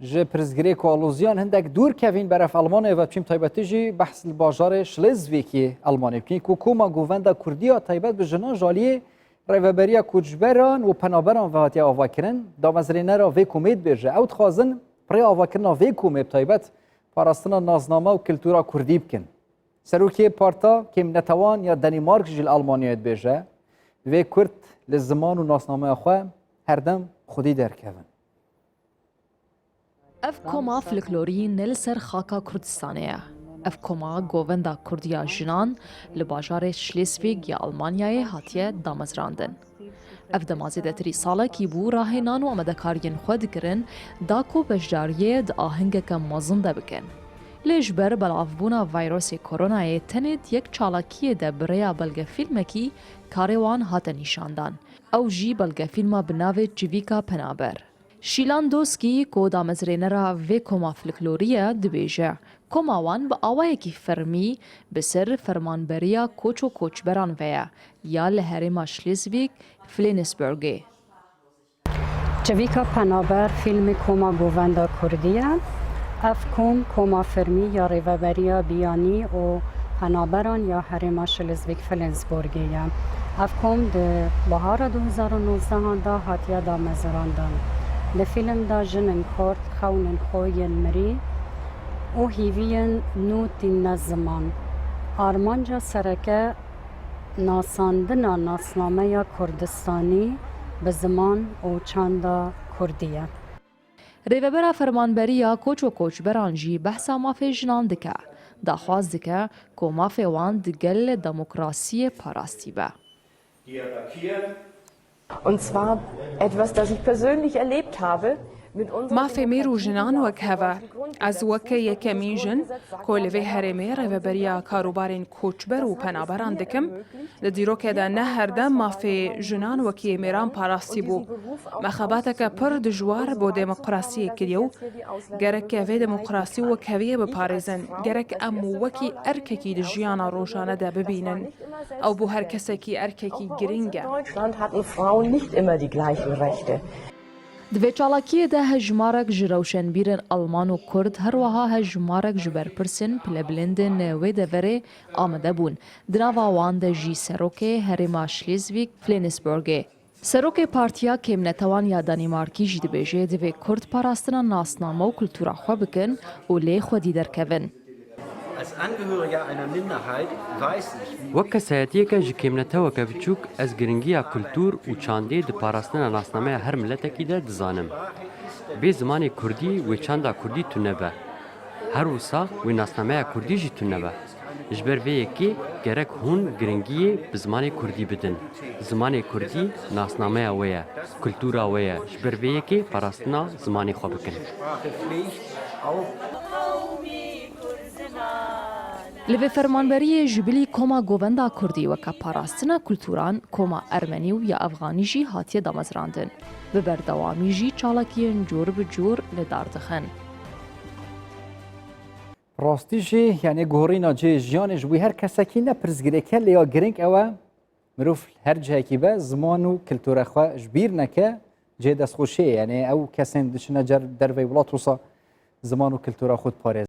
جه پرزگری کالوزیان هندک دور کوین برف آلمانه و بچیم تایبتی جی بحث الباجار شلزویکی آلمانه بکنی که کوما گووندا کردیا تایبت به جنا جالیه ریوبریا کوچبران و پنابران و هاتی آواکرن دامزرینه را وی کومید بیرجه اوت خوازن پری آواکرنا وی کومید تایبت پاراستنا نازنامه و کلتورا کردی بکن سروکی پارتا که نتوان یا دنیمارک جیل آلمانیت بیرجه وی کرد لزمان و نازنامه خواه هر دم خودی درکون اف کما فلکلوری نل سر خاکا کردستانه اف کما گووندا کردیا جنان لباجار شلیسویگ یا آلمانیای هاتیه دامزراندن. اف دمازده تری ساله کی بو راه نان و آمدکارین خود کرن داکو بجداریه د آهنگ که مازنده بکن. لیش بر بلافبونا ویروس کرونا تند یک چالاکی ده بریا بلگ فیلم کی کاروان هات نشاندان او جی بلگ فیلم بناو جویکا پنابر. شیلان دوسکی کو دامزرینرا و کما فلکلوریه دبیجه کماوان با آوای کی فرمی بسر فرمانبریا کوچ و کوچبران ویا یا لهرما شلیزویگ فلینسبرگی. جویکا پنابر فیلم کما گووندا کردیه اف کما فرمی یا ریوبریا بیانی و پنابران یا هرما شلیزویگ فلینسبرگیه اف ده بهار 2019 دا هاتیا دامزراندان لفیلم دا جنن خورد خونن خوین مری او هیوین نوتی نزمان آرمانجا سرکه ناساندنا ناسنامه یا کردستانی به زمان او چاندا کردیه. ریوبرا فرمانبریا کوچ و کوچبران جی بحثا مافی جنان دکه داخواز دکه که مافی وان دگل دموکراسی پاراستی به. Und zwar etwas, das ich persönlich erlebt habe. ما في ميرو جنان وكهوا از وكه يكمي جن كل في هرمي ريوبريا كاروبارين كوچبر و پنابران دكم لديرو كده نهر دم ما في جنان وكي ميران پاراستي بو مخاباتك پر دجوار بو ديمقراسي كديو گرك في ديمقراسي وكهوية بپاريزن گرك امو وكي ارككي دجيانا روشانه ده ببينن او بو هر كسكي ارككي گرينگه. Deutschland hatten Frauen nicht immer die gleichen Rechte. دوی چالاکی ده هجمارک جروشن بیرن آلمان و کرد هر وها هجمارک جبر پرسن پلبلند نوی دوره آمده بون دناوا وان ده جی سروکه هرما شلیزویگ فلینسبرگه سروکه پارتیا کم نتوان یا دانیمارکی جی دبیجه دوی کرد پاراستنا ناسنامه و کلتورا خوا بکن و لی خودی درکون. وەک کەسایەتیەکە ji کێمنەتەوەکە بچووک ez giringiya kultur û çandê di parastina nasnameya her miletekî de dizanim. Bê zimanê Kurdî wê çanda Kurdî tune be. Her wisa wê nasnameya Kurdî jî tune be. Ji ber vê yekê gerek hûn giringiyê bi zimanê Kurdî bidin. Zimanê Kurdî nasnameya wê ye, kultura wê ye. Ji ber vê yekê parastina zimanê xwe bikin. لوی فرمانبری جبلی کما گووندا کردی و که پاراستنا کلتوران کما ارمنی و یا افغانی جی هاتیه دامزراندن. به بردوامی جی چالاکیین جور به جور لدار دخن. راستی جی یعنی گوهرینا جی جیانش وی هر کسکی نه پرزگری که لیا گرینگ اوه مروف هر جایی که به زمان و کلتور خواه جبیر نکه جی دست خوشه یعنی او کسین دشنه در وی ولات وصا زمان و کلتور خود پاره